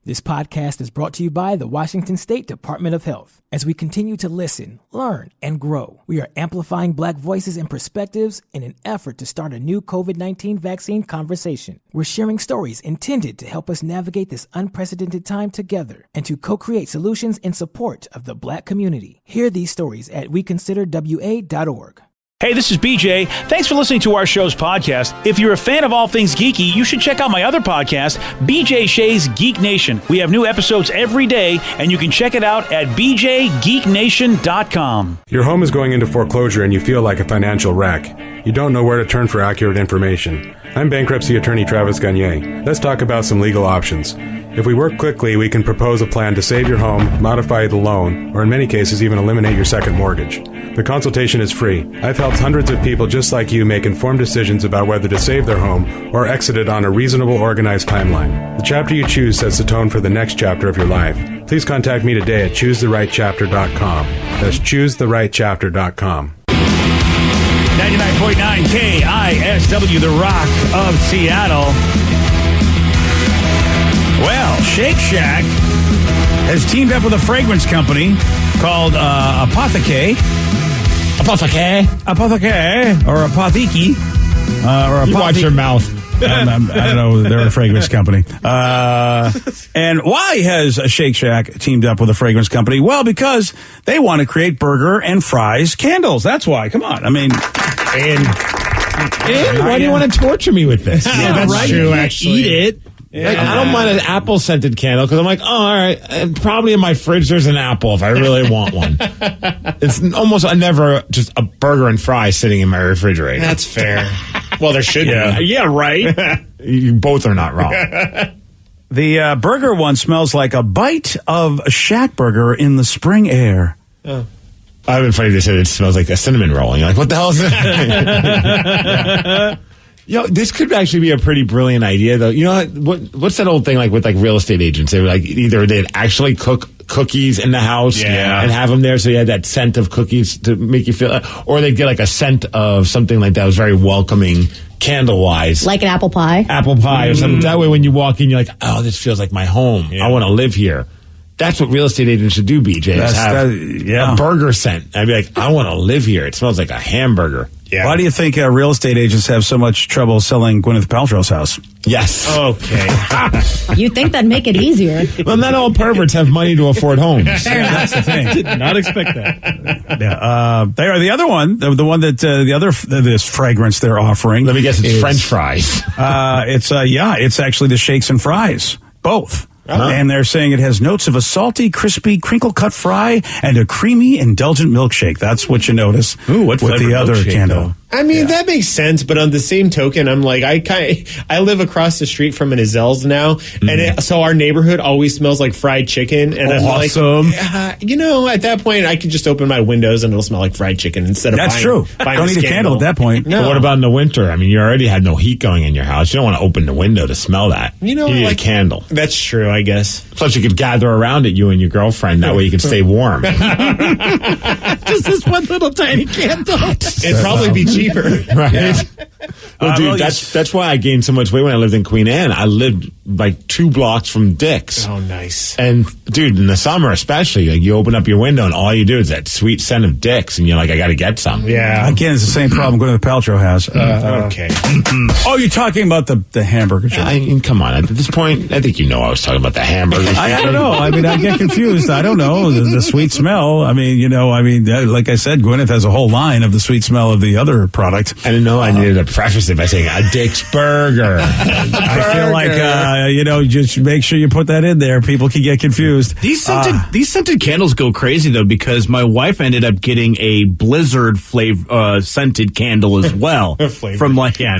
This podcast is brought to you by the Washington State Department of Health. As we continue to listen, learn, and grow, we are amplifying Black voices and perspectives in an effort to start a new COVID-19 vaccine conversation. We're sharing stories intended to help us navigate this unprecedented time together and to co-create solutions in support of the Black community. Hear these stories at weconsiderwa.org. Hey, this is BJ. Thanks for listening to our show's podcast. If you're a fan of all things geeky, you should check out my other podcast, BJ Shea's Geek Nation. We have new episodes every day, and you can check it out at bjgeeknation.com. Your home is going into foreclosure and you feel like a financial wreck. You don't know where to turn for accurate information. I'm bankruptcy attorney Travis Gagne. Let's talk about some legal options. If we work quickly, we can propose a plan to save your home, modify the loan, or in many cases even eliminate your second mortgage. The consultation is free. I've helped hundreds of people just like you make informed decisions about whether to save their home or exit it on a reasonable, organized timeline. The chapter you choose sets the tone for the next chapter of your life. Please contact me today at choosetherightchapter.com. That's choosetherightchapter.com. 99.9 KISW, the Rock of Seattle. Well, Shake Shack has teamed up with a fragrance company called Apotheke, or Apotheke, or you watch your mouth. I don't know. They're a fragrance company. And why has Shake Shack teamed up with a fragrance company? Well, because they want to create burger and fries candles. That's why. Come on. I mean, why do you want to torture me with this? Yeah, that's right. True, actually. Eat it. Yeah. Like, I don't mind an apple-scented candle because I'm like, oh, all right. And probably in my fridge there's an apple if I really want one. It's almost never just a burger and fries sitting in my refrigerator. That's fair. Well, there should be. Yeah, right. You both are not wrong. The burger one smells like a bite of a Shack burger in the spring air. Oh. I've been funny to say it smells like a cinnamon roll. And you're like, what the hell is that? Yo, this could actually be a pretty brilliant idea, though. You know what's that old thing like with like real estate agents? They were like either they'd actually cook cookies in the house and have them there, so you had that scent of cookies to make you feel, or they'd get like a scent of something like that was very welcoming, candle-wise, like an apple pie, or something. That way, when you walk in, you're like, oh, this feels like my home. I want to live here. That's what real estate agents should do, BJ. A burger scent. I'd be like, I want to live here. It smells like a hamburger. Yeah. Why do you think real estate agents have so much trouble selling Gwyneth Paltrow's house? Yes. Okay. You'd think that'd make it easier. Well, not all perverts have money to afford homes. That's the thing. Did not expect that. They are the other one, the one that this fragrance they're offering. Let me guess, it's French fries. It's actually the shakes and fries, both. And they're saying it has notes of a salty, crispy, crinkle-cut fry and a creamy, indulgent milkshake. That's what you notice with the other candle. I mean, that makes sense, but on the same token, I'm like, I live across the street from an Azel's now, and so our neighborhood always smells like fried chicken, and I'm awesome. like, at that point, I could just open my windows and it'll smell like fried chicken instead of That's true. Don't need a candle at that point. No. But what about in the winter? I mean, you already had no heat going in your house. You don't want to open the window to smell that. You need a candle. That's true, I guess. Plus, you could gather around it, you and your girlfriend. That way you can stay warm. Just this one little tiny candle. It'd probably be cheaper. Right. Yeah. Well, dude, that's why I gained so much weight when I lived in Queen Anne. I lived like 2 blocks from Dick's. Oh, nice. And, dude, in the summer especially, like you open up your window and all you do is that sweet scent of Dick's, and you're like, I got to get some. Yeah. Again, it's the same problem Gwyneth Paltrow has. Okay. Oh, you're talking about the hamburger joint. I mean, come on. At this point, I think I was talking about the hamburgers. I don't know. I mean, I get confused. I don't know. The sweet smell. I mean, like I said, Gwyneth has a whole line of the sweet smell of the other product. I didn't know I needed to preface it by saying a Dick's burger. I feel like, just make sure you put that in there. People can get confused. These scented candles go crazy, though, because my wife ended up getting a Blizzard scented candle as well. From right? From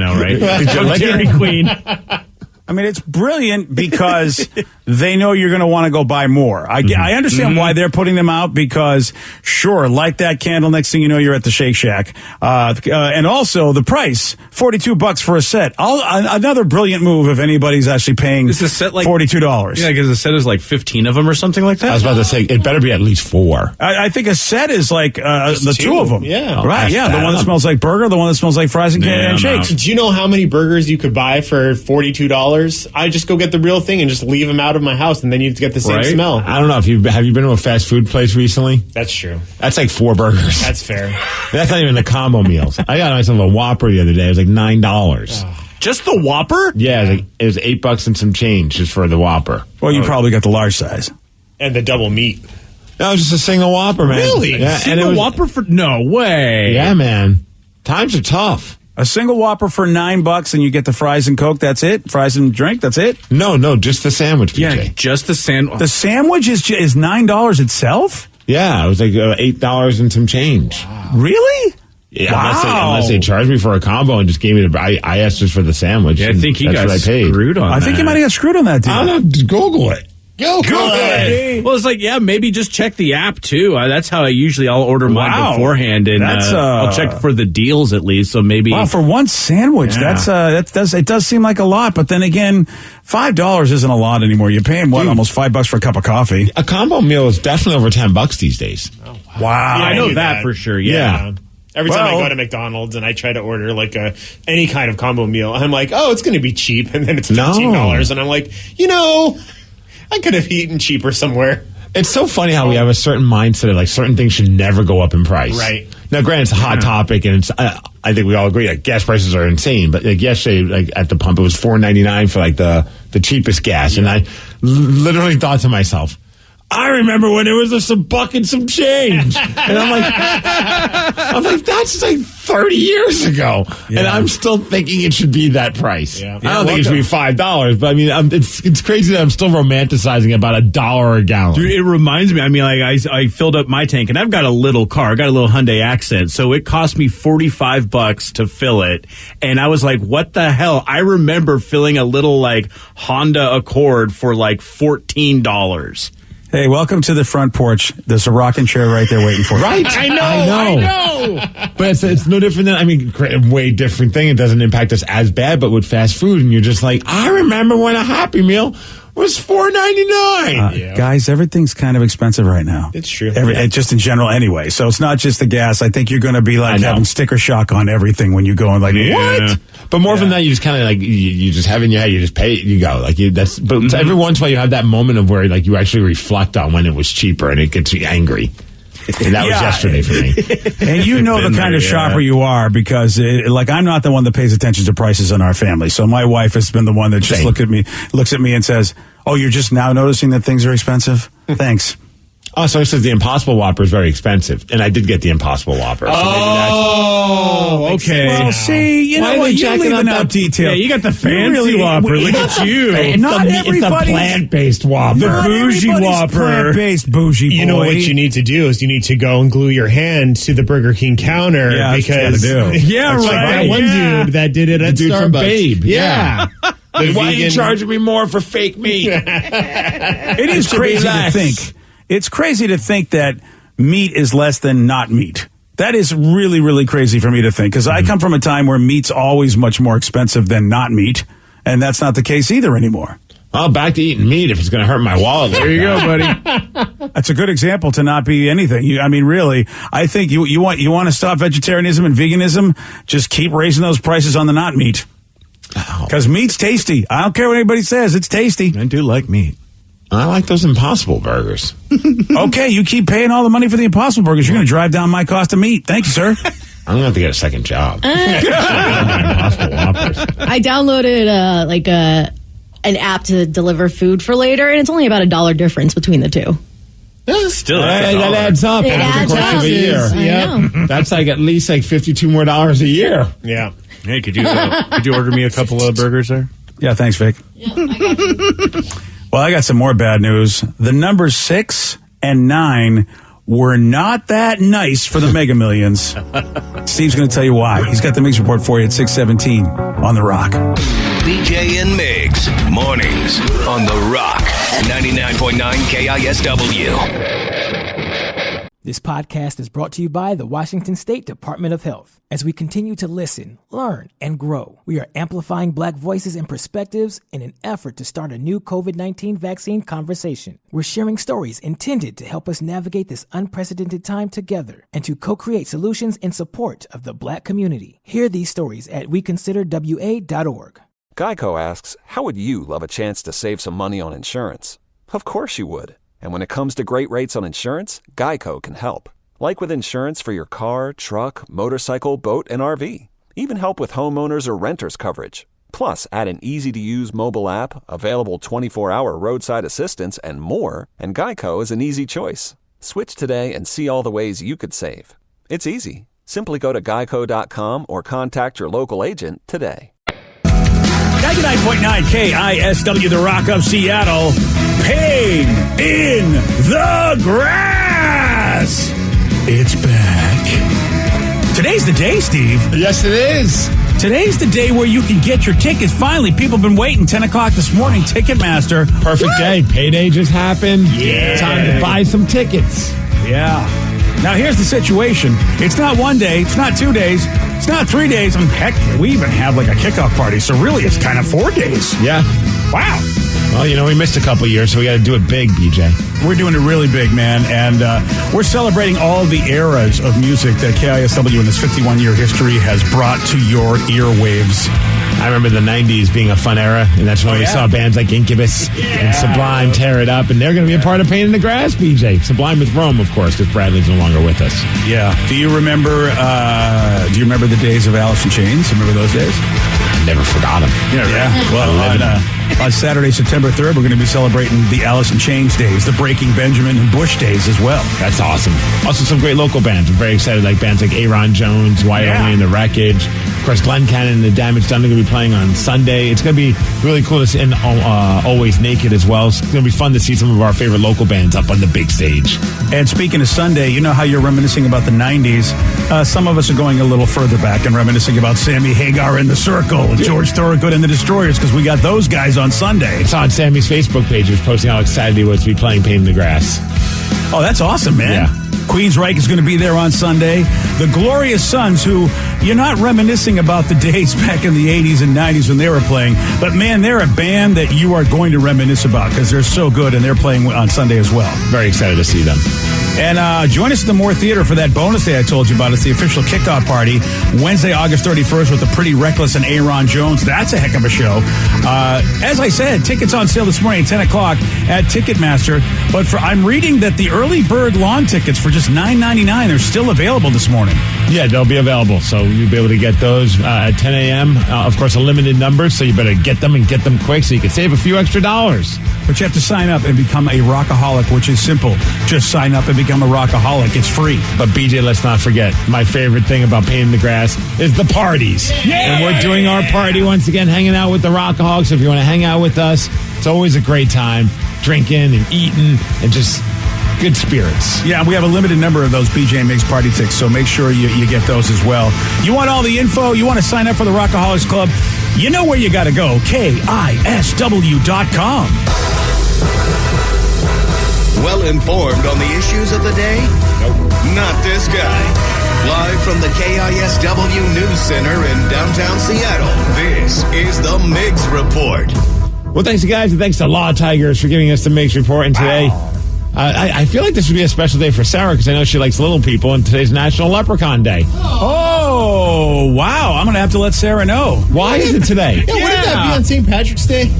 Dairy Queen. I mean, it's brilliant because they know you're going to want to go buy more. I understand why they're putting them out because, sure, light that candle. Next thing you know, you're at the Shake Shack. And also the price, $42 for a set. Another brilliant move if anybody's actually paying $42. Yeah, because the set is like 15 of them or something like that. I was about to say, it better be at least 4. I think a set is like the 2 of them. Yeah. Right, yeah. The one that smells like burger, the one that smells like fries and shakes. Do you know how many burgers you could buy for $42? $10, I just go get the real thing and just leave them out of my house, and then you get the same smell. I don't know if have you been to a fast food place recently? That's true. That's like 4 burgers. That's fair. That's not even the combo meals. I got myself a Whopper the other day. It was like $9. Just the Whopper? Yeah, it was $8 and some change just for the Whopper. Well, you probably got the large size. And the double meat. That was just a single Whopper, man. Really? Yeah, Single Whopper for no way. Yeah, man. Times are tough. A single Whopper for $9 and you get the fries and Coke, that's it? Fries and drink, that's it? No, just the sandwich, PJ. Yeah, just the sandwich. The sandwich is $9 itself? Yeah, it was like $8 and some change. Wow. Really? Yeah, unless they charged me for a combo and just gave me I asked just for the sandwich. Yeah, I think he got screwed on that. I think you might have got screwed on that, dude. I don't know. Google it. Google it. Well, it's like, maybe just check the app too. That's how I'll order mine beforehand, and I'll check for the deals at least. So maybe for one sandwich, it does seem like a lot. But then again, $5 isn't a lot anymore. You're paying almost $5 for a cup of coffee. A combo meal is definitely over $10 these days. Oh, wow! Yeah, I know that for sure. Yeah. Every time I go to McDonald's and I try to order like any kind of combo meal, I'm like, oh, it's going to be cheap, and then it's $15, and I'm like, I could have eaten cheaper somewhere. It's so funny how we have a certain mindset of like certain things should never go up in price. Right. Now, granted, it's a hot topic, and it's I think we all agree like gas prices are insane. But like yesterday, like at the pump, it was $4.99 for like the cheapest gas, and I literally thought to myself, I remember when it was just a buck and some change. And I'm like, that's like 30 years ago. Yeah. And I'm still thinking it should be that price. Yeah. I don't think it should be $5, but I mean, it's crazy that I'm still romanticizing about $1 a gallon. Dude, it reminds me, I filled up my tank, and I've got a little car. I got a little Hyundai Accent. So it cost me $45 to fill it. And I was like, what the hell? I remember filling a little like Honda Accord for like $14. Hey, welcome to the front porch. There's a rocking chair right there waiting for you. Right? I know. But it's no different than, a way different thing. It doesn't impact us as bad, but with fast food, and you're just like, I remember when a Happy Meal was $4.99. Guys, everything's kind of expensive right now. It's true. Just in general anyway. So it's not just the gas. I think you're going to be like having sticker shock on everything when you go and like, what? But more than that, you just kind of like, you just have in your head, you just pay it, you go. But every once in a while you have that moment of where like you actually reflect on when it was cheaper and it gets you angry. And that was yesterday for me. And you know the kind of shopper you are because, I'm not the one that pays attention to prices in our family. So my wife has been the one that just looks at me and says, oh, you're just now noticing that things are expensive? Thanks. Oh, so it says the Impossible Whopper is very expensive. And I did get the Impossible Whopper. So okay. Well, see, you know what? You're leaving out detail. Yeah, you got the fancy Whopper. Look at you. It's the plant-based Whopper. The bougie Whopper. Plant-based bougie boy. You know what you need to do is you need to go and glue your hand to the Burger King counter because yeah, right. Like that one dude that did it at dude Starbucks. From Babe. Yeah. Why are you charging me more for fake meat? It is crazy to think. It's crazy to think that meat is less than not meat. That is really, really crazy for me to think because I come from a time where meat's always much more expensive than not meat, and that's not the case either anymore. Well, back to eating meat if it's going to hurt my wallet. There you go, buddy. That's a good example to not be anything. Really, I think you want to stop vegetarianism and veganism. Just keep raising those prices on the not meat because meat's tasty. I don't care what anybody says; it's tasty. I do like meat. I like those Impossible Burgers. Okay, you keep paying all the money for the Impossible Burgers. You're going to drive down my cost of meat. Thank you, sir. I'm going to have to get a second job. I downloaded an app to deliver food for later, and it's only about $1 difference between the two. Still, that adds up. It adds up. Of a year. I know. That's like at least like $52 more a year. Yeah. Hey, could you order me a couple of burgers there? Yeah, thanks, Vic. Yeah, I got you. Well, I got some more bad news. The numbers 6 and 9 were not that nice for the Mega Millions. Steve's going to tell you why. He's got the Migs Report for you at 6:17 on The Rock. BJ and Migs, mornings on The Rock, 99.9 KISW. This podcast is brought to you by the Washington State Department of Health. As we continue to listen, learn, and grow, we are amplifying Black voices and perspectives in an effort to start a new COVID-19 vaccine conversation. We're sharing stories intended to help us navigate this unprecedented time together and to co-create solutions in support of the Black community. Hear these stories at weconsiderwa.org. Geico asks, how would you love a chance to save some money on insurance? Of course you would. And when it comes to great rates on insurance, Geico can help. Like with insurance for your car, truck, motorcycle, boat, and RV. Even help with homeowners or renters coverage. Plus, add an easy-to-use mobile app, available 24-hour roadside assistance, and more, and Geico is an easy choice. Switch today and see all the ways you could save. It's easy. Simply go to geico.com or contact your local agent today. 99.9 KISW, the Rock of Seattle. Pain in the Grass. It's back. Today's the day, Steve. Yes, it is. Today's the day where you can get your tickets. Finally, people have been waiting. 10 o'clock this morning, Ticketmaster. Perfect day. Payday just happened. Yeah. Time to buy some tickets. Yeah. Now, here's the situation. It's not 1 day. It's not 2 days. It's not 3 days. I mean, heck, we even have like a kickoff party. So really, it's kind of 4 days. Yeah. Wow. Well, we missed a couple years, so we got to do it big, BJ. We're doing it really big, man. And we're celebrating all the eras of music that KISW in this 51-year history has brought to your earwaves. I remember the 90s being a fun era, and that's when we saw bands like Incubus and Sublime tear it up, and they're going to be a part of Pain in the Grass, BJ. Sublime with Rome, of course, because Bradley's no longer with us. Yeah. Do you remember the days of Alice in Chains? Remember those days? I never forgot them. Yeah. Well, on Saturday, September 3rd, we're going to be celebrating the Alice in Chains days, the Breaking Benjamin and Bush days as well. That's awesome. Also, some great local bands. I'm very excited, like bands like Aaron Jones, Wyoming and the Wreckage. Of course, Glenn Cannon and the Damage Done are going to be playing on Sunday. It's going to be really cool to see, and Always Naked as well. It's going to be fun to see some of our favorite local bands up on the big stage. And speaking of Sunday, you know how you're reminiscing about the 90s. Some of us are going a little further back and reminiscing about Sammy Hagar and the Circle, George Thorogood and the Destroyers, because we got those guys on Sunday. It's on Sammy's Facebook page. He was posting how excited he was to be playing Pain in the Grass. Oh, that's awesome, man. Yeah. Queensryche is going to be there on Sunday. The Glorious Sons, who you're not reminiscing about the days back in the 80s and 90s when they were playing, but man, they're a band that you are going to reminisce about because they're so good, and they're playing on Sunday as well. Very excited to see them. And join us at the Moore Theater for that bonus day I told you about. It's the official kickoff party, Wednesday, August 31st with the Pretty Reckless and Aaron Jones. That's a heck of a show. As I said, tickets on sale this morning at 10 o'clock at Ticketmaster. But I'm reading that the early bird lawn tickets for just $9.99 are still available this morning. Yeah, they'll be available. So you'll be able to get those at 10 a.m. Of course, a limited number, so you better get them and get them quick so you can save a few extra dollars. But you have to sign up and become a rockaholic, which is simple. Just sign up and become a rockaholic. It's free. But BJ, let's not forget, my favorite thing about Pain in the Grass is the parties. Yeah! And we're doing our party once again, hanging out with the Rockaholics. If you want to hang out with us, it's always a great time, drinking and eating and just good spirits. Yeah, we have a limited number of those BJ and Migs party tickets, so make sure you get those as well. You want all the info? You want to sign up for the Rockaholics Club? You know where you got to go. KISW.com. Well informed on the issues of the day? Nope. Not this guy. Live from the KISW News Center in downtown Seattle, this is the Migs Report. Well, thanks, guys, and thanks to Law Tigers for giving us the Migs Report. And today, I feel like this would be a special day for Sarah because I know she likes little people, and today's National Leprechaun Day. Oh, wow. I'm going to have to let Sarah know. Why is it today? Yeah, wouldn't that be on St. Patrick's Day?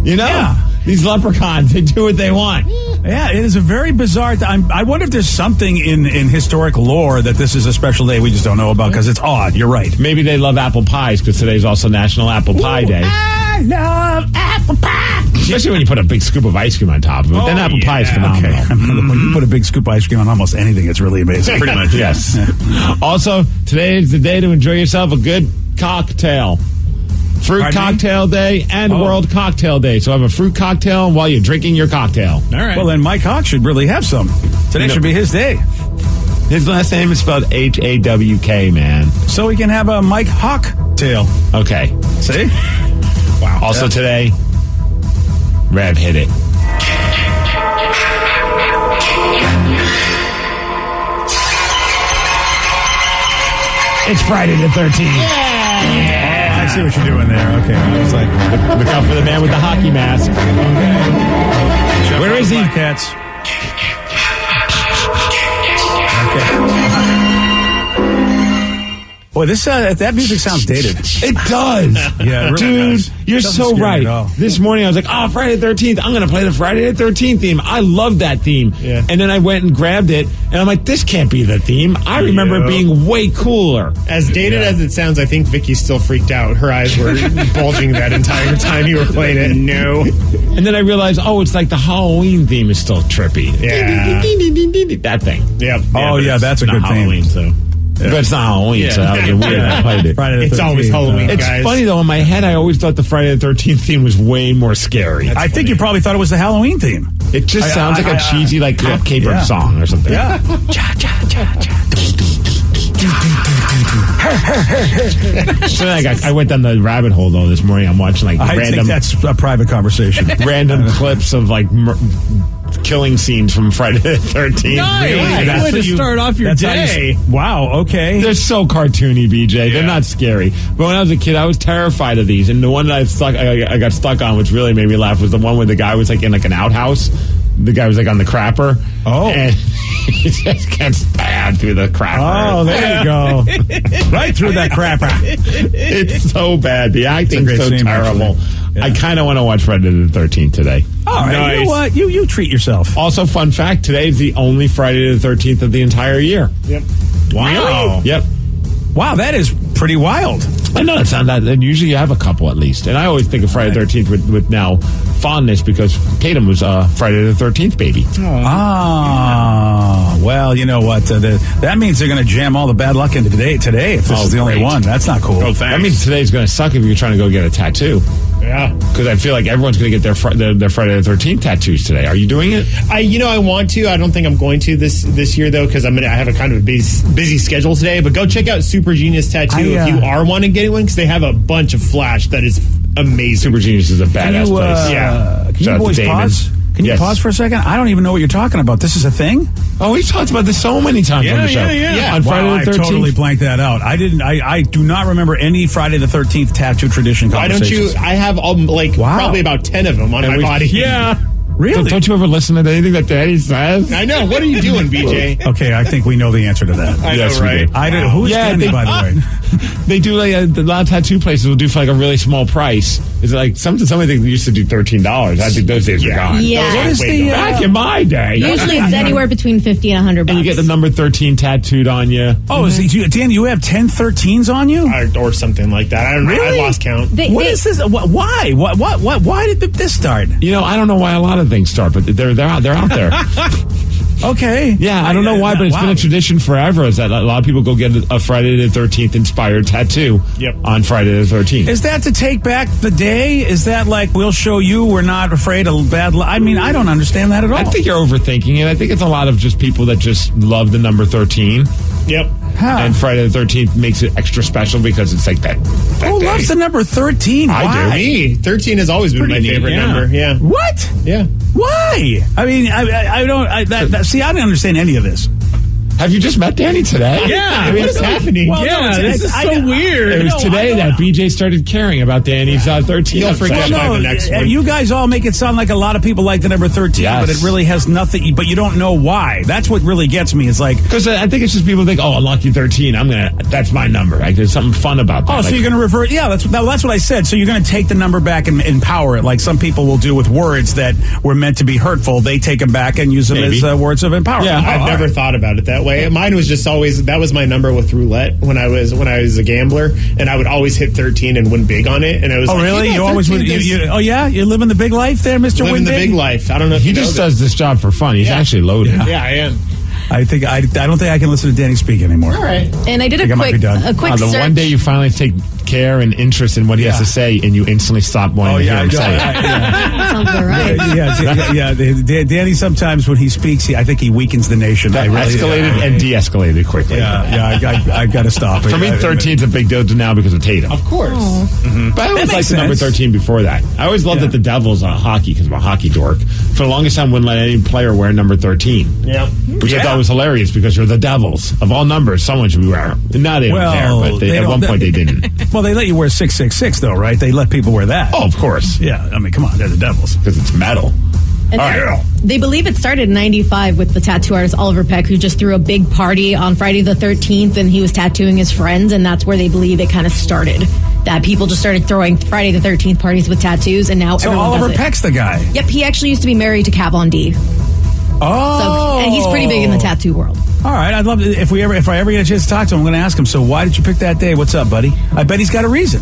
You know, these leprechauns, they do what they want. Yeah, it is a very bizarre I wonder if there's something in historic lore that this is a special day we just don't know about because it's odd. You're right. Maybe they love apple pies because today's also National Apple Pie Day. I love apple pie. Especially when you put a big scoop of ice cream on top of it. Then apple pie is phenomenal. Okay. When you put a big scoop of ice cream on almost anything, it's really amazing. Pretty much, yes. Also, today is the day to enjoy yourself a good cocktail. Fruit cocktail day and World Cocktail Day. So have a fruit cocktail while you're drinking your cocktail. All right. Well, then Mike Hawk should really have some. Today should be his day. His last name is spelled Hawk, man. So we can have a Mike Hawk tail. Okay. See? Wow. Also today, Rev hit it. It's Friday the 13th. Yeah. I see what you're doing there. Okay. I was like, look out for the man with the hockey mask. Okay. Where is he? Cats. Okay. Boy, that music sounds dated. It does. Yeah, it really dude, does. you're Doesn't so scare me right. at all. This morning I was like, Friday the 13th. I'm going to play the Friday the 13th theme. I love that theme. Yeah. And then I went and grabbed it, and I'm like, this can't be the theme. I remember it being way cooler. As dated as it sounds, I think Vicky's still freaked out. Her eyes were bulging that entire time you were playing it. No. And then I realized, it's like the Halloween theme is still trippy. Yeah. That thing. Yep. Oh, but yeah, it's that's a not good Halloween, theme. So. But it's not Halloween, so that was weird. I played it. Friday the It's 13th, always Halloween, It's guys. funny, though, in my head, I always thought the Friday the 13th theme was way more scary. I think you probably thought it was the Halloween theme. It just sounds like a cheesy, like, cop caper yeah. song or something. Yeah. So I went down the rabbit hole, though, this morning. I'm watching, like, I think that's a private conversation. random clips of, like, killing scenes from Friday the 13th. Nice. Really? Good way to start off your that's how day. Wow, okay. They're so cartoony, BJ. They're not scary. But when I was a kid, I was terrified of these. And the one that I got stuck on, which really made me laugh, was the one where the guy was like in like an outhouse. The guy was like on the crapper. Oh. And he just gets bad through the crapper. Oh, there you go. Right through that crapper. It's so bad. The acting's great so scene, terrible. Yeah. I kind of want to watch Friday the 13th today. All right, you know what? You treat yourself. Also, fun fact, today is the only Friday the 13th of the entire year. Yep. Wow. Yep. Wow, that is pretty wild. I know it's not that. And usually you have a couple at least. And I always think of Friday the 13th with now fondness because Tatum was Friday the 13th baby. Ah, well, you know what? That means they're going to jam all the bad luck into today if this is the only great. one. That's not cool. Oh, thanks. That means today's going to suck if you're trying to go get a tattoo. Yeah. Because I feel like everyone's going to get their Friday the 13th tattoos today. Are you doing it? I want to. I don't think I'm going to this year though because I have a kind of a busy schedule today. But go check out Super Genius Tattoo if you are wanting to get one because they have a bunch of flash that is amazing. Super Genius is a badass place. Yeah. Can Shout out you to boys Damon. pause? Can you Yes. pause for a second? I don't even know what you're talking about. This is a thing? Oh, we've talked about this so many times on the show. Yeah. On Friday Wow, the I 13th. totally blanked that out. I do not remember any Friday the 13th tattoo tradition Why don't conversations. you? I have probably about 10 of them on my body. Yeah. Really? Don't you ever listen to anything that Daddy says? I know. What are you doing, BJ? Okay, I think we know the answer to that. I Yes, know, we right? do. I do. Who's Danny, by the way? They do like a lot of tattoo places will do for like a really small price. Is it like somebody they used to do $13? I think those days are gone. Yeah. What is the Back in my day. Usually it's anywhere between $50 and $100. And you get the number 13 tattooed on you. Oh, Dan, you have 10 13s on you? Or something like that. I don't know. Really? I lost count. What is this? Why? Why did this start? You know, I don't know why a lot of things start, but they're out there. Okay. Yeah, I don't know why, but it's been a tradition forever. Is that a lot of people go get a Friday the 13th inspired tattoo on Friday the 13th. Is that to take back the day? Is that like we'll show you we're not afraid of bad luck? I mean, I don't understand that at all. I think you're overthinking it. I think it's a lot of just people that just love the number 13. Yep. And Friday the 13th makes it extra special because it's like that Who day. loves the number 13? I Why? do. Me. 13 has always been my favorite number. Yeah. What? Yeah. Why? I mean, I don't. See, I don't understand any of this. Have you just met Danny today? Yeah. What is happening? Well, Yeah, no, this is so weird. It was No, today I that don't- BJ started caring about Danny's 13. You'll forget obsession. by the next one. You guys all make it sound like a lot of people like the number 13, Yes. but it really has nothing. But you don't know why. That's what really gets me. Is like, Because I think it's just people think, unlucky 13. That's my number. Like, there's something fun about that. oh, so Like, you're going to revert? Yeah, that's what I said. So you're going to take the number back and empower it, like some people will do with words that were meant to be hurtful. They take them back and use them Maybe. as words of empowerment. Yeah, I've never thought about it that way. Mine was just always that was my number with roulette when I was a gambler, and I would always hit 13 and win big on it. And it was Oh, like, really? yeah, You always would? 13 Oh, yeah? You're living the big life there, Mr. living the Winbig? big life. I don't know if he you just know does this job for fun. He's actually loaded. that. Yeah, I am. I don't think I can listen to Danny speak anymore. All right. And I did think I might be done. a quick The search. one day you finally take care and interest in what he has to say, and you instantly stop wanting to hear him say it. Sounds about right. Danny sometimes when he speaks, I think he weakens the nation. That escalated and de-escalated quickly. I've got to stop it. For me, 13 is a big deal now because of Tatum. Of course. But I always makes liked the number sense. 13 before that. I always loved that the Devils on hockey, because I'm a hockey dork, for the longest time wouldn't let any player wear number 13. Yeah. Which I thought was hilarious because you're the Devils. Of all numbers, someone should be wearing them. Now they don't care, but at one point they didn't. Well, they let you wear 666 though, right? They let people wear that. Oh, of course. Yeah, I mean, come on, they're the Devils. Because it's metal. And they believe it started in 95 with the tattoo artist Oliver Peck, who just threw a big party on Friday the 13th, and he was tattooing his friends, and that's where they believe it kind of started. That people just started throwing Friday the 13th parties with tattoos, and now everyone Oliver does it. Peck's the guy. Yep, he actually used to be married to Kat Von D. Oh, and he's pretty big in the tattoo world. All right, I'd love to, if I ever get a chance to talk to him, I'm going to ask him. So, why did you pick that day? What's up, buddy? I bet he's got a reason.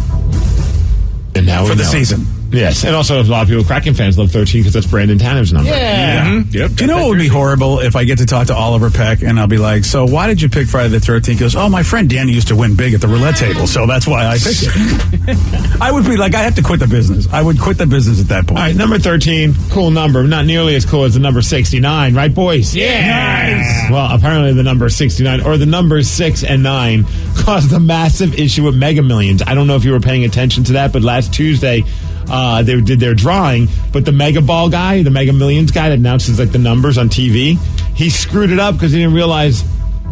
And now for we the know. season. Yes, and also a lot of people, Kraken fans, love 13 because that's Brandon Tanner's number. Yeah. Mm-hmm. Yep. Do you know what would be horrible if I get to talk to Oliver Peck and I'll be like, so why did you pick Friday the 13th? He goes, oh, my friend Danny used to win big at the roulette table, so that's why I picked it. I would be like, I have to quit the business. I would quit the business at that point. All right, number 13, cool number. Not nearly as cool as the number 69, right, boys? Yeah. Nice. Well, apparently the number 69, or the numbers 6 and 9, caused a massive issue with Mega Millions. I don't know if you were paying attention to that, but last Tuesday, they did their drawing, but the Mega Ball guy, the Mega Millions guy that announces like the numbers on TV, he screwed it up because he didn't realize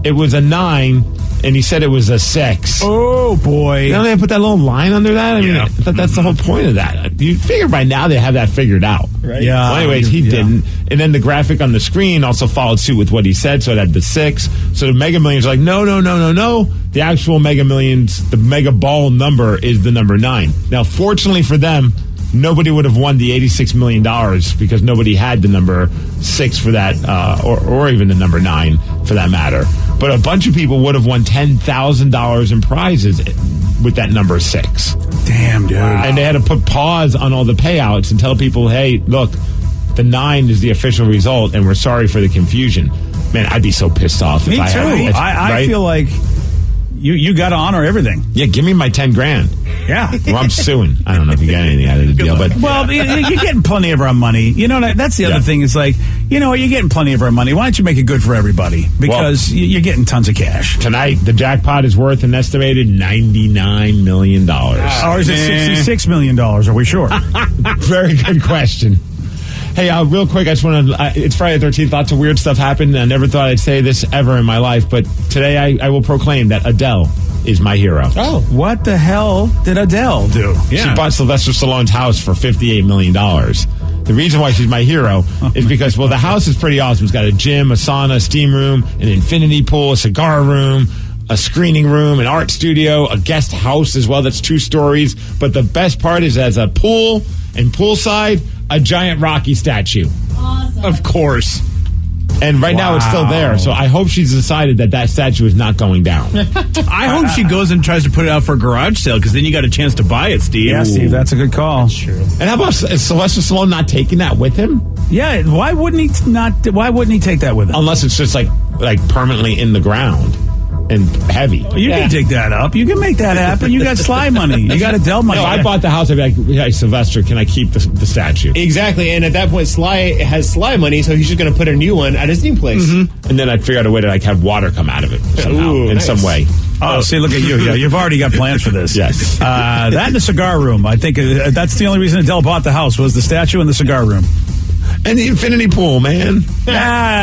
it was a 9 and he said it was a 6. Oh, boy. You know, they put that little line under that? I mean, I thought that's the whole point of that. You figure by now they have that figured out. Right. Yeah. Well, anyways, he didn't. And then the graphic on the screen also followed suit with what he said, so it had the 6. So the Mega Millions are like, no. The actual Mega Millions, the Mega Ball number is the number 9. Now, fortunately for them, nobody would have won the $86 million because nobody had the number 6 for that, or even the number 9 for that matter. But a bunch of people would have won $10,000 in prizes with that number 6. Damn, dude. And they had to put pause on all the payouts and tell people, hey, look, the 9 is the official result, and we're sorry for the confusion. Man, I'd be so pissed off. Me if too. I feel like you got to honor everything. Yeah, give me my $10,000. Yeah. Or I'm suing. I don't know if you got anything out of the deal, but well, you're getting plenty of our money. You know, that's the other thing. Is like, you know, you're getting plenty of our money. Why don't you make it good for everybody? Because you're getting tons of cash. Tonight, the jackpot is worth an estimated $99 million. Or is it $66 million? Are we sure? Very good question. Hey, real quick, I just want to, it's Friday the 13th, lots of weird stuff happened. I never thought I'd say this ever in my life, but today I will proclaim that Adele is my hero. Oh, what the hell did Adele do? She bought Sylvester Stallone's house for $58 million. The reason why she's my hero is because, well, the house is pretty awesome. It's got a gym, a sauna, a steam room, an infinity pool, a cigar room, a screening room, an art studio, a guest house as well. That's 2 stories. But the best part is as a pool and poolside, a giant Rocky statue. Awesome. Of course. And right now it's still there. So I hope she's decided that statue is not going down. I hope she goes and tries to put it out for a garage sale because then you got a chance to buy it, Steve. Yeah, Steve, that's a good call. True. And how about is Sylvester Stallone not taking that with him? Yeah, why wouldn't he take that with him? Unless it's just like permanently in the ground and heavy. You can dig that up. You can make that happen. You got Sly money. You got Adele money. No, I bought the house. I'd be like, hey, Sylvester, can I keep the statue? Exactly, and at that point, Sly has Sly money, so he's just going to put a new one at his new place. Mm-hmm. And then I'd figure out a way to have water come out of it somehow, in some way. Oh, see, look at you. Yeah, you've already got plans for this. Yes. That and the cigar room. I think that's the only reason Adele bought the house was the statue and the cigar room. And the infinity pool, man.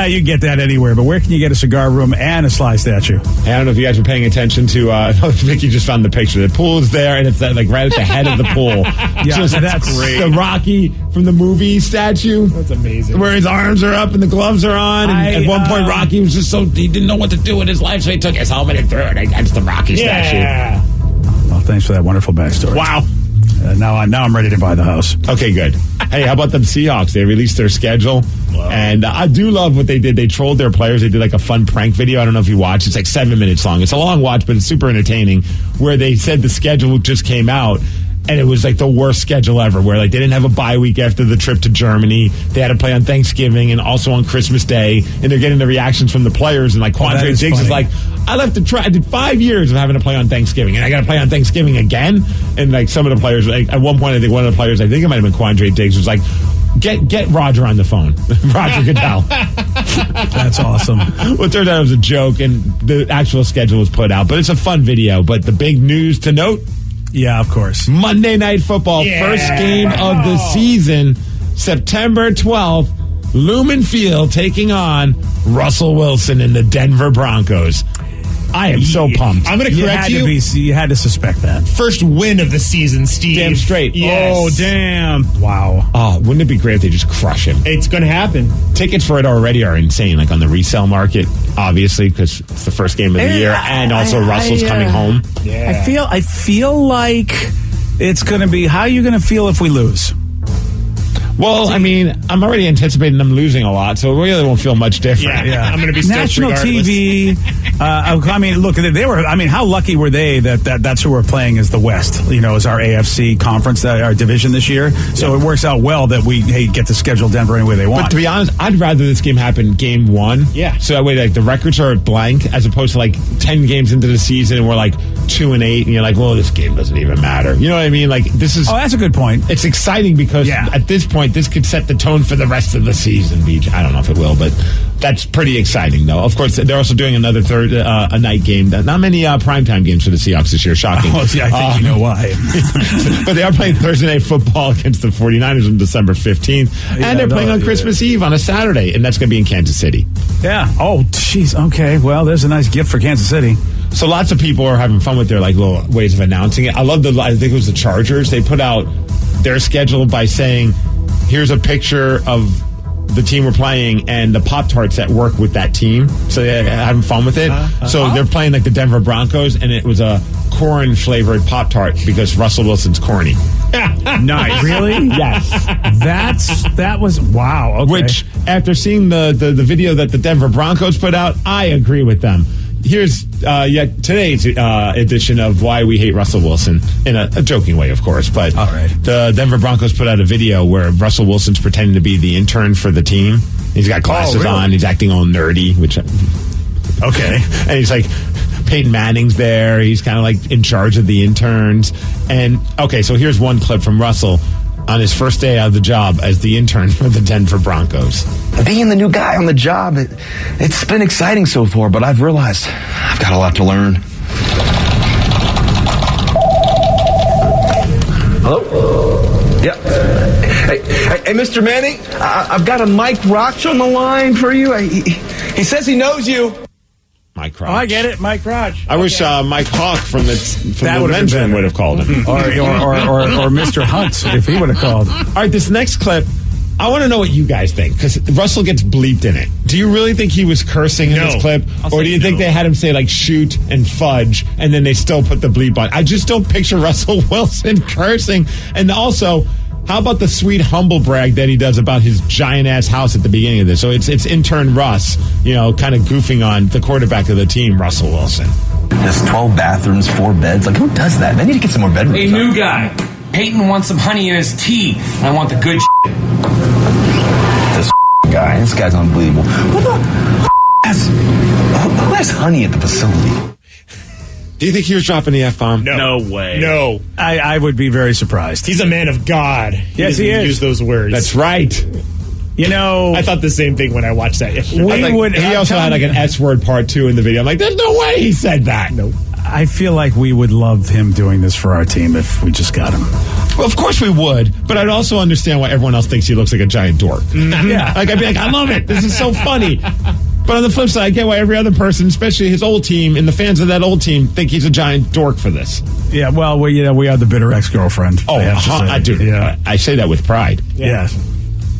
You get that anywhere, but where can you get a cigar room and a Sly statue? I don't know if you guys were paying attention to, Vicky just found the picture. The pool is there, and it's right at the head of the pool. Yeah, that's great. The Rocky from the movie statue. That's amazing. Where his arms are up and the gloves are on. And at one point, Rocky was just he didn't know what to do with his life, so he took his helmet and threw it against the Rocky statue. Well, thanks for that wonderful backstory. Wow. Now I'm ready to buy the house. Okay, good. Hey, how about them Seahawks? They released their schedule. Wow. And I do love what they did. They trolled their players. They did like a fun prank video. I don't know if you watched. It's like 7 minutes long. It's a long watch, but it's super entertaining, where they said the schedule just came out. And it was like the worst schedule ever, where like they didn't have a bye week after the trip to Germany. They had to play on Thanksgiving and also on Christmas Day. And they're getting the reactions from the players. And like Quandre Diggs is like, I did 5 years of having to play on Thanksgiving, and I got to play on Thanksgiving again. And like some of the players, like at one point, I think one of the players, I think it might have been Quandre Diggs, was like, get Roger on the phone, Roger Goodell. That's awesome. Well, it turned out it was a joke, and the actual schedule was put out. But it's a fun video. But the big news to note. Yeah, of course. Monday Night Football, first game of the season, September 12th, Lumen Field taking on Russell Wilson and the Denver Broncos. I am so pumped. I'm going to correct you. You had to suspect that. First win of the season, Steve. Damn straight. Yes. Oh, damn. Wow. Oh, wouldn't it be great if they just crush him? It's going to happen. Tickets for it already are insane, like on the resale market, obviously, because it's the first game of the year, and also Russell's coming home. Yeah. I feel like it's going to be. How are you going to feel if we lose? Well, I mean, I'm already anticipating them losing a lot, so it really won't feel much different. Yeah. I'm going to be stoked National regardless. TV. I mean, look, they were. I mean, how lucky were they that's who we're playing as the West? You know, as our AFC conference, our division this year. So it works out well that we get to schedule Denver any way they want. But to be honest, I'd rather this game happen game one. Yeah. So that way, like, the records are blank, as opposed to like 10 games into the season and we're like 2-8, and you're like, well, this game doesn't even matter. You know what I mean? Like, this is. Oh, that's a good point. It's exciting because at this point, this could set the tone for the rest of the season. Beach. I don't know if it will, but that's pretty exciting, though. Of course, they're also doing another a night game. Not many primetime games for the Seahawks this year. Shocking. Oh, yeah, I think you know why. But they are playing Thursday Night Football against the 49ers on December 15th. And they're playing on Christmas Eve on a Saturday, and that's going to be in Kansas City. Yeah. Oh, jeez. Okay. Well, there's a nice gift for Kansas City. So lots of people are having fun with their like little ways of announcing it. I think it was the Chargers. They put out their schedule by saying, here's a picture of the team we're playing and the Pop-Tarts that work with that team. So they're having fun with it. So they're playing like the Denver Broncos, and it was a corn-flavored Pop-Tart because Russell Wilson's corny. Nice. Really? Yes. That was, wow. Okay. Which, after seeing the video that the Denver Broncos put out, I agree with them. Here's today's edition of Why We Hate Russell Wilson, in a joking way, of course. But all right. The Denver Broncos put out a video where Russell Wilson's pretending to be the intern for the team. He's got glasses on. He's acting all nerdy, which okay. And he's like, Peyton Manning's there. He's kind of like in charge of the interns. And okay, so here's one clip from Russell on his first day out of the job as the intern for the Denver Broncos. Being the new guy on the job, it's been exciting so far, but I've realized I've got a lot to learn. Hello? Yeah. Hey, Mr. Manning, I've got a Mike Roach on the line for you. He says he knows you. Mike Roach. Oh, I get it, Mike Roach. I wish Mike Hawk from the men's room would have called him. or Mr. Hunt, if he would have called. All right, this next clip, I want to know what you guys think, because Russell gets bleeped in it. Do you really think he was cursing in this clip? Or do you think they had him say, like, shoot and fudge, and then they still put the bleep on? I just don't picture Russell Wilson cursing. And also, how about the sweet humble brag that he does about his giant-ass house at the beginning of this? So it's intern Russ, kind of goofing on the quarterback of the team, Russell Wilson. There's 12 bathrooms, 4 beds. Like, who does that? I need to get some more bedrooms. Hey, new guy. Peyton wants some honey in his tea, and I want the good This guy's unbelievable. Who has honey at the facility? Do you think he was dropping the F-bomb? No way. No. I would be very surprised. He's a man of God. Yes, he is. Use those words. That's right. I thought the same thing when I watched that yesterday. He also had like an S-word part 2 in the video. I'm like, there's no way he said that. Nope. I feel like we would love him doing this for our team if we just got him. Well, of course we would, but I'd also understand why everyone else thinks he looks like a giant dork. Yeah. Like, I'd be like, I love it. This is so funny. But on the flip side, I get why every other person, especially his old team and the fans of that old team, think he's a giant dork for this. Yeah, well, we are the bitter ex-girlfriend. Oh, I do. Yeah. I say that with pride. Yeah.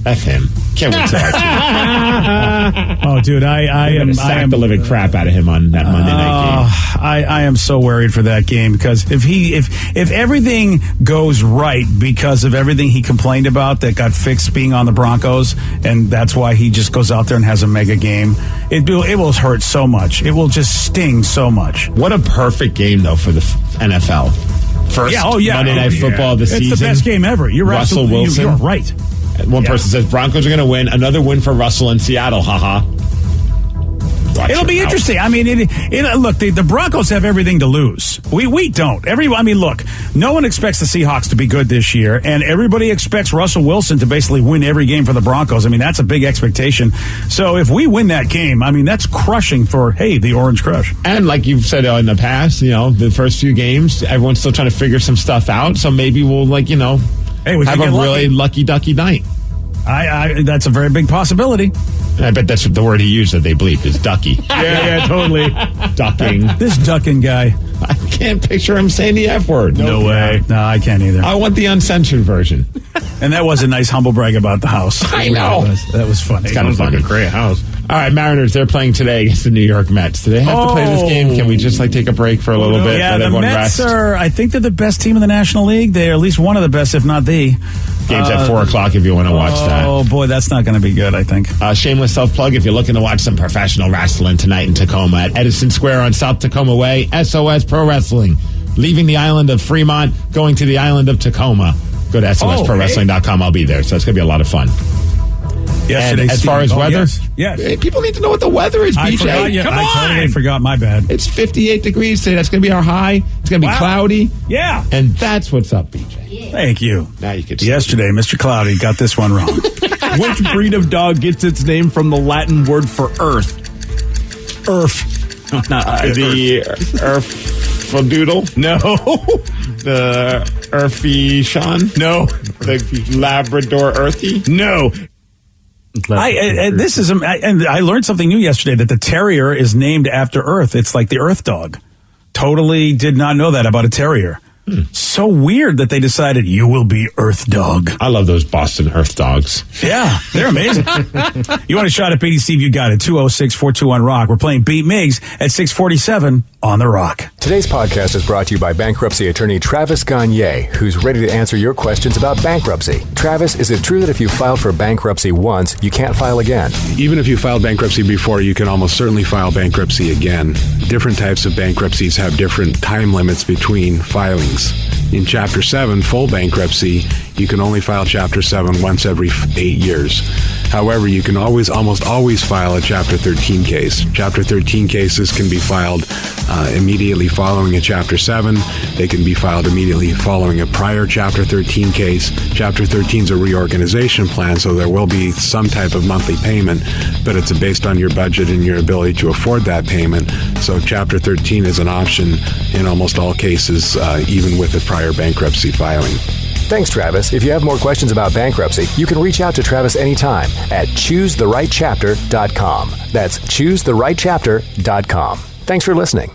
F him. Can't wait to talk to Oh, dude, I am the living crap out of him on that Monday night game. I am so worried for that game because if everything goes right because of everything he complained about that got fixed being on the Broncos, and that's why he just goes out there and has a mega game, it will hurt so much. It will just sting so much. What a perfect game though for the NFL. First Monday Night Football of the season. It's the best game ever. You're Russell Wilson. You're right. One person says Broncos are going to win. Another win for Russell in Seattle. Haha. It'll be interesting. I mean, look, the Broncos have everything to lose. We don't. Look, no one expects the Seahawks to be good this year, and everybody expects Russell Wilson to basically win every game for the Broncos. I mean, that's a big expectation. So if we win that game, I mean, that's crushing for, the Orange Crush. And like you've said in the past, the first few games, everyone's still trying to figure some stuff out. So maybe we'll, we have a really lucky ducky night. That's a very big possibility. I bet that's the word he used that they bleeped is ducky. Yeah, totally. Ducking. This ducking guy. I can't picture him saying the F word. No way. No, I can't either. I want the uncensored version. And that was a nice humble brag about the house. I know. That was funny. It's kind of funny. Like a great house. All right, Mariners, they're playing today against the New York Mets. Do they have to play this game? Can we just take a break for a little bit? Yeah, let the everyone Mets rest? I think they're the best team in the National League. They're at least one of the best, if not the. Game's at 4 o'clock if you want to watch that. Oh, boy, that's not going to be good, I think. Shameless self-plug, if you're looking to watch some professional wrestling tonight in Tacoma at Edison Square on South Tacoma Way, SOS Pro Wrestling. Leaving the island of Fremont, going to the island of Tacoma. Go to SOSProWrestling.com. I'll be there, so it's going to be a lot of fun. Yesterday, and as far as weather, yes. People need to know what the weather is, BJ. I totally forgot, my bad. It's 58 degrees today. That's going to be our high. It's going to be cloudy. Yeah. And that's what's up, BJ. Thank you. Now you can Yesterday, Mr. Cloudy got this one wrong. Which breed of dog gets its name from the Latin word for earth? Earth. The Earth-a-doodle? No. The Earthy-Sean? No. The Labrador Earthy? No. This is, and I learned something new yesterday, that the terrier is named after Earth. It's like the Earth dog. Totally did not know that about a terrier. So weird that they decided you will be Earth Dog. I love those Boston Earth Dogs. Yeah, they're amazing. You want a shot at Beating Steve? You got it. 206-421-ROCK. We're playing Beat Migs at 647 on The Rock. Today's podcast is brought to you by bankruptcy attorney Travis Gagne, who's ready to answer your questions about bankruptcy. Travis, is it true that if you filed for bankruptcy once, you can't file again? Even if you filed bankruptcy before, you can almost certainly file bankruptcy again. Different types of bankruptcies have different time limits between filings. In Chapter 7, full bankruptcy, you can only file Chapter 7 once every 8 years. However, you can almost always file a Chapter 13 case. Chapter 13 cases can be filed immediately following a Chapter 7. They can be filed immediately following a prior Chapter 13 case. Chapter 13 is a reorganization plan, so there will be some type of monthly payment, but it's based on your budget and your ability to afford that payment. So Chapter 13 is an option in almost all cases, even with a prior bankruptcy filing. Thanks, Travis. If you have more questions about bankruptcy, you can reach out to Travis anytime at ChooseTheRightChapter.com. That's ChooseTheRightChapter.com. Thanks for listening.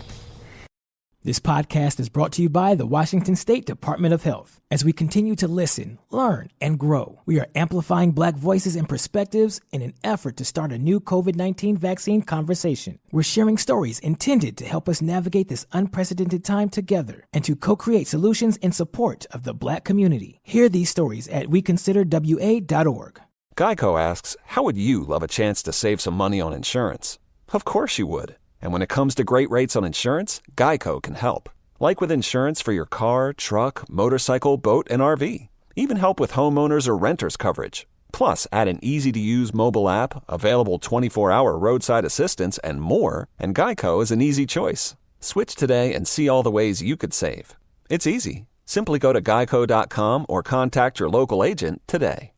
This podcast is brought to you by the Washington State Department of Health. As we continue to listen, learn, and grow, we are amplifying Black voices and perspectives in an effort to start a new COVID-19 vaccine conversation. We're sharing stories intended to help us navigate this unprecedented time together and to co-create solutions in support of the Black community. Hear these stories at WeConsiderWA.org. Geico asks, how would you love a chance to save some money on insurance? Of course you would. And when it comes to great rates on insurance, Geico can help. Like with insurance for your car, truck, motorcycle, boat, and RV. Even help with homeowners or renters coverage. Plus, add an easy-to-use mobile app, available 24-hour roadside assistance, and more, and Geico is an easy choice. Switch today and see all the ways you could save. It's easy. Simply go to geico.com or contact your local agent today.